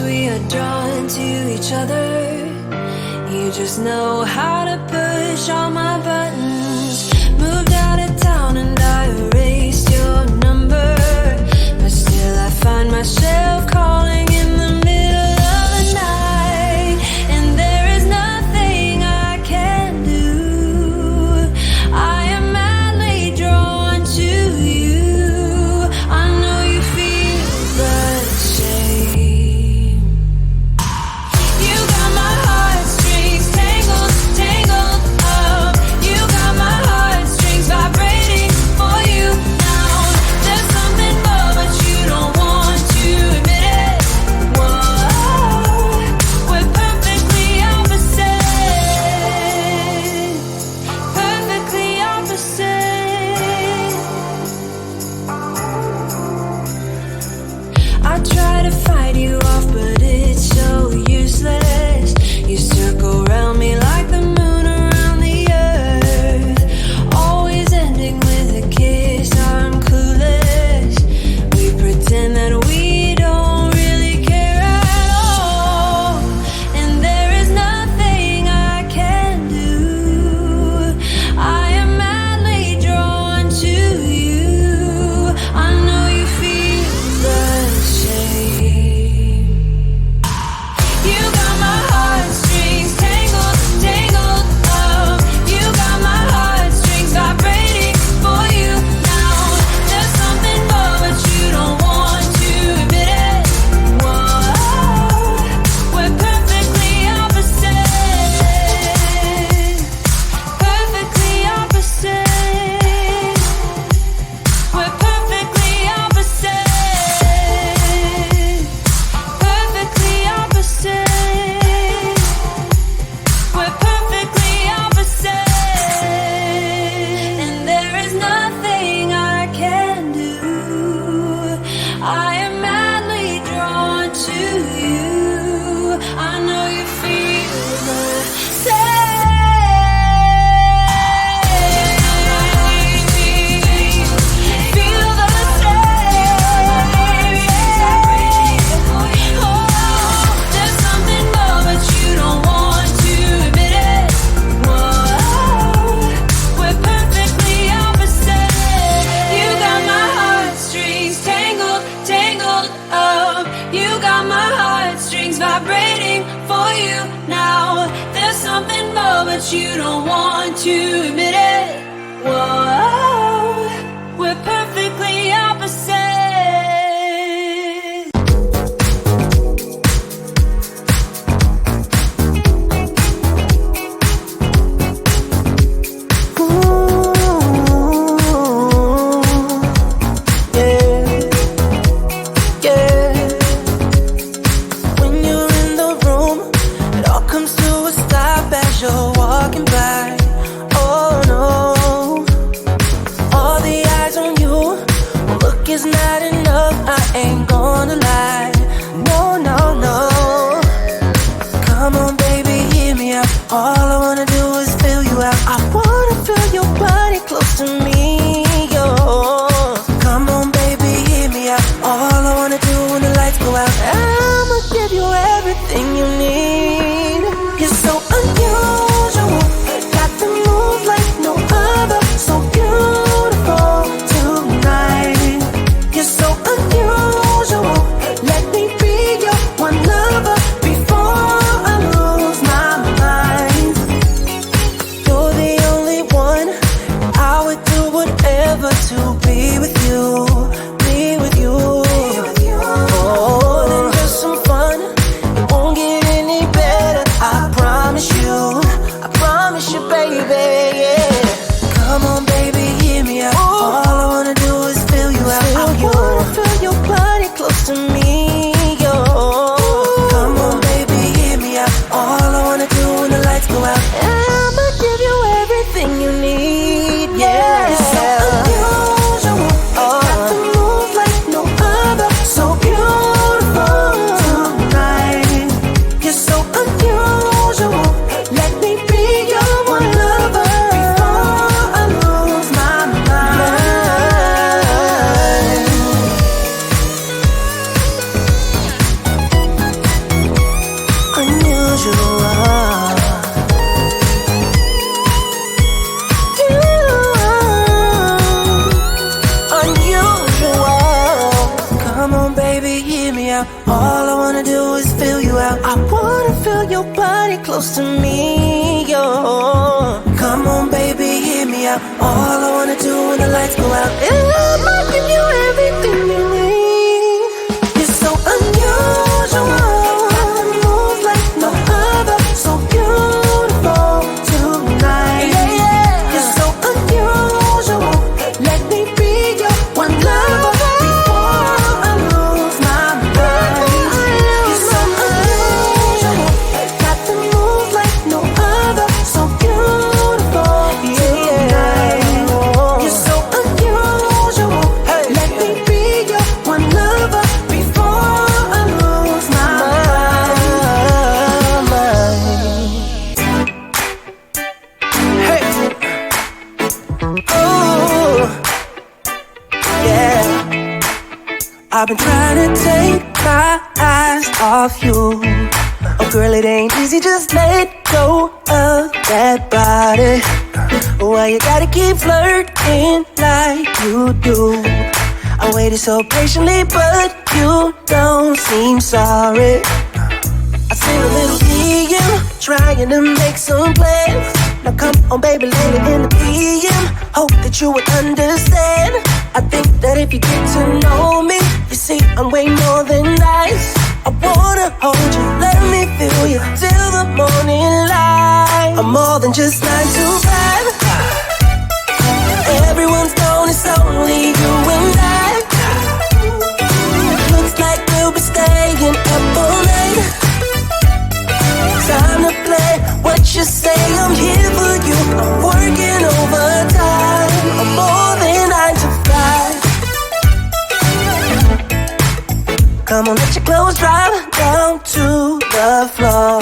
we are drawn to each other. You just know how to push all my buttons. Moved out of town and I erased your number, but still I find myself calling in the middle of the night, and there is nothing I can do. I am madly drawn to you. I know you feel the same. You got my heartstrings tangled, tangled up. You got my heartstrings vibrating for you now. There's something more, but you don't want to admit it. Whoa, we're perfectly opposite. Perfectly opposite. I try to fight you off, but it's so useless. You circle around me like the moon around the earth, always ending with a kiss. I'm clueless. We pretend that we don't really care at all, and there is nothing I can do. I am madly drawn to you. I know you feel the same. You got my heartstrings tangled, tangled up. You got my heartstrings vibrating for you now. There's something more, but you don't want to admit it. Whoa, we're perfectly opposite. Perfectly opposite. We're perfectly opposite. Perfectly opposite. We're perfectly opposite. And there is nothing I can do. I am madly drawn to you. I know you feel the same. Feel the same. Oh, there's something more, but you don't want to admit it. Whoa, we're perfectly opposite. You got my heartstrings tangled, tangled up. You got my heartstrings vibrating for you now. There's something more, but you don't want to admit it. Whoa, we're perfectly opposite. When you're in the room, it all comes to a stop as you're walking by. Oh no, all the eyes on you. Look is not enough, I ain't gonna lie. No, no, no. Come on, baby, hear me out. All I wanna do is fill you out. I wanna feel your body close to me, yo. Come on, baby, hear me out. All I wanna do when the lights go out, I'ma give you everything you need. You're so unusual, got the move like no other. So beautiful tonight. You're so unusual. Let me be your one lover before I lose my mind. close to me, yo. Come on, baby, hear me out. All I wanna do when the lights go out is I'll give you everything you need. You're so unusual. Move like no other. So beautiful tonight. Yeah. You're so unusual. Let me be your one lover before I lose my mind. You're so unusual. Got the move like no other. So beautiful tonight. You're so unusual. Let me be your one lover before I lose my mind. Hey. Oh, yeah. I've been trying to take my eyes off you. Oh, girl, it ain't easy, just let go of that body. Why you gotta keep flirting like you do? I waited so patiently, but you don't seem sorry. I seen a little DM, trying to make some plans. Now come on, baby, later in the PM. Hope that you would understand. I think that if you get to know me, you see I'm way more than nice. I wanna hold you, let me feel you till the morning light. I'm more than just 9 to 5. Everyone's known it's only you and I. Looks like we'll be staying up all night. Time to play what you say, I'm here for you. I'm working overtime. I'm more than 9 to 5. Come on, let your clothes drop down to the floor.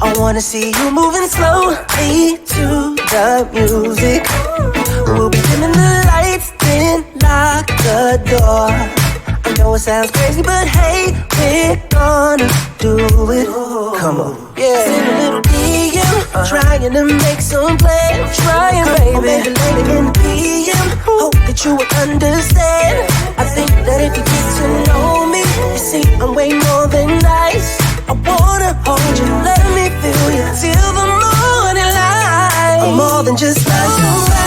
I wanna see you moving slowly to the music. We'll be dimming the lights, then lock the door. I know it sounds crazy, but hey, we're gonna do it. Come on, yeah. Send a little DM, trying to make some plans. Trying, baby. Maybe later in the PM. Hope that you will understand. I think that if you get to know me, you see I'm way more than nice. I wanna hold you, let me feel you till the morning light. I'm more than just 9 to 5.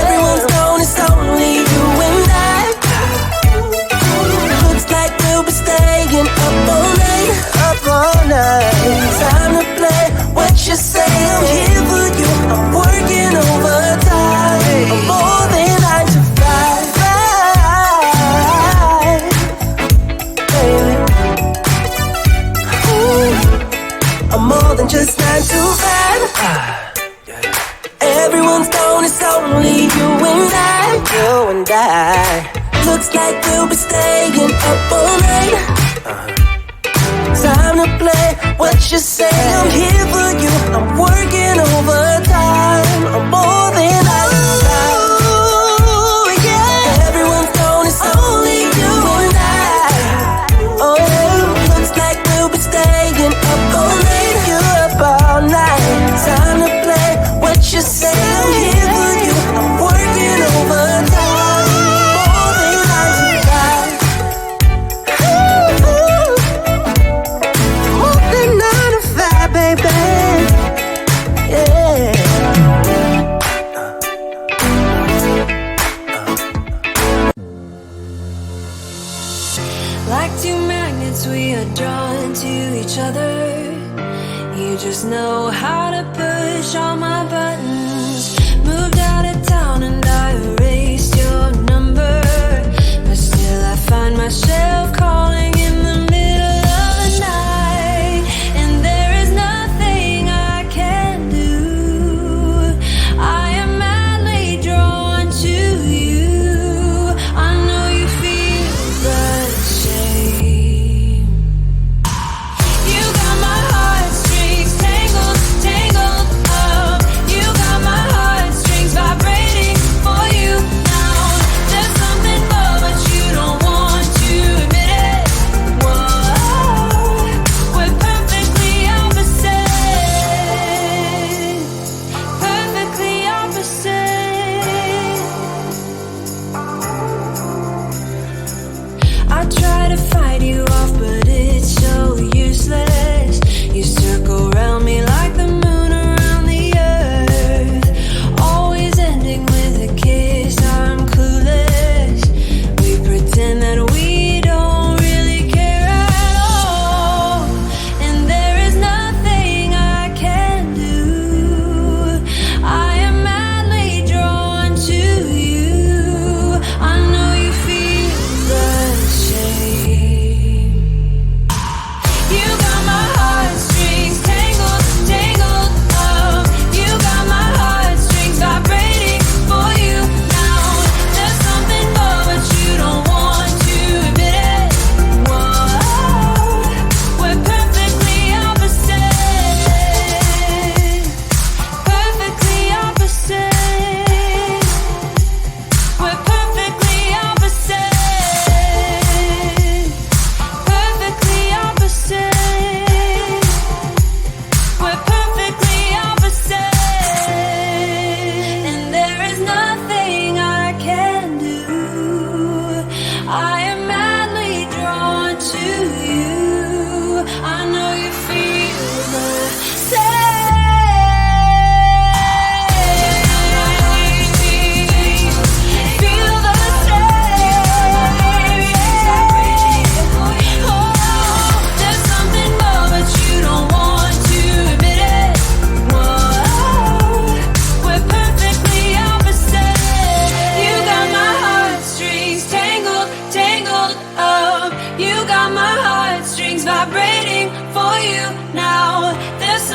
Everyone's known it's only you and I. Looks like we'll be staying up all night. Up all night. Time to play what you say, I'm here for you. I'm working overtime. I'm more than 9 to 5. Baby. Ooh. I'm more than just 9 to 5. Everyone's known it's only you and I. You and I. Looks like we'll be staying up all night. Time to play what you say, I'm here for you. I'm working overtime. I'm more than I desire. Yeah. Everyone's known it's only you and I. Oh, looks like we'll be staying up all night. You up all night. Time to play what you say, I'm here for you. I'm working overtime. More than 9 to 5. More than 9 to 5, baby. Yeah. Like two magnets, we are drawn to each other. You just know how to push all my buttons. Moved out of town and I erased your number, but still I find myself calling in the middle of the night, and there is nothing I can do. I am madly drawn to you. I know you feel the same. You got my heartstrings tangled, tangled up. You got my heartstrings vibrating for you now. There's something more, but you don't want to admit it.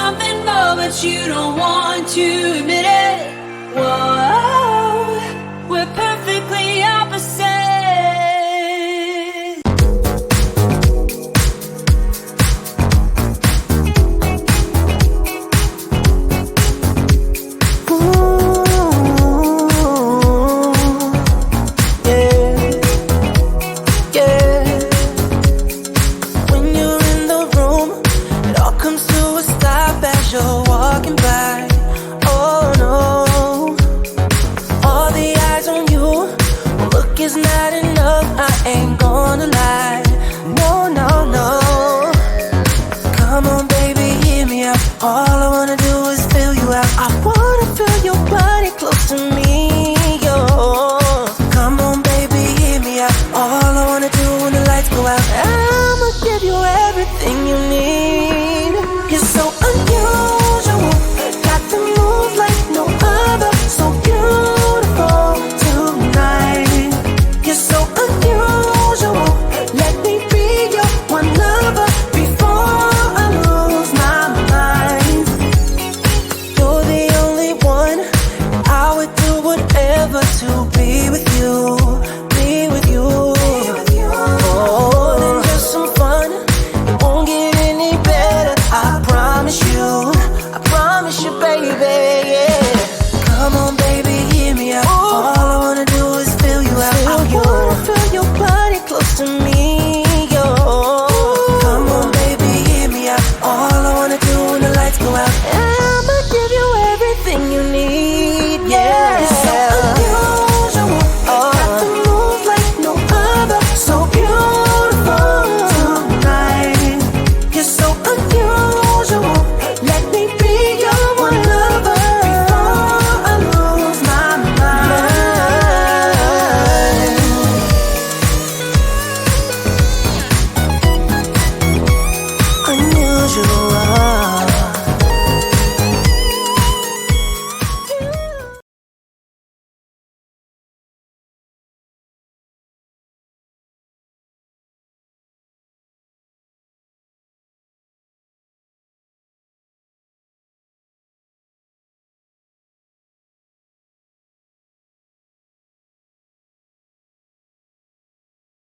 something more, but you don't want to admit it. Whoa, we're perfectly opposite. All I wanna do is fill you out. I wanna feel your body close to me, yo. Come on, baby, hear me out. All I wanna do when the lights go out, I'ma give you everything you need. You're so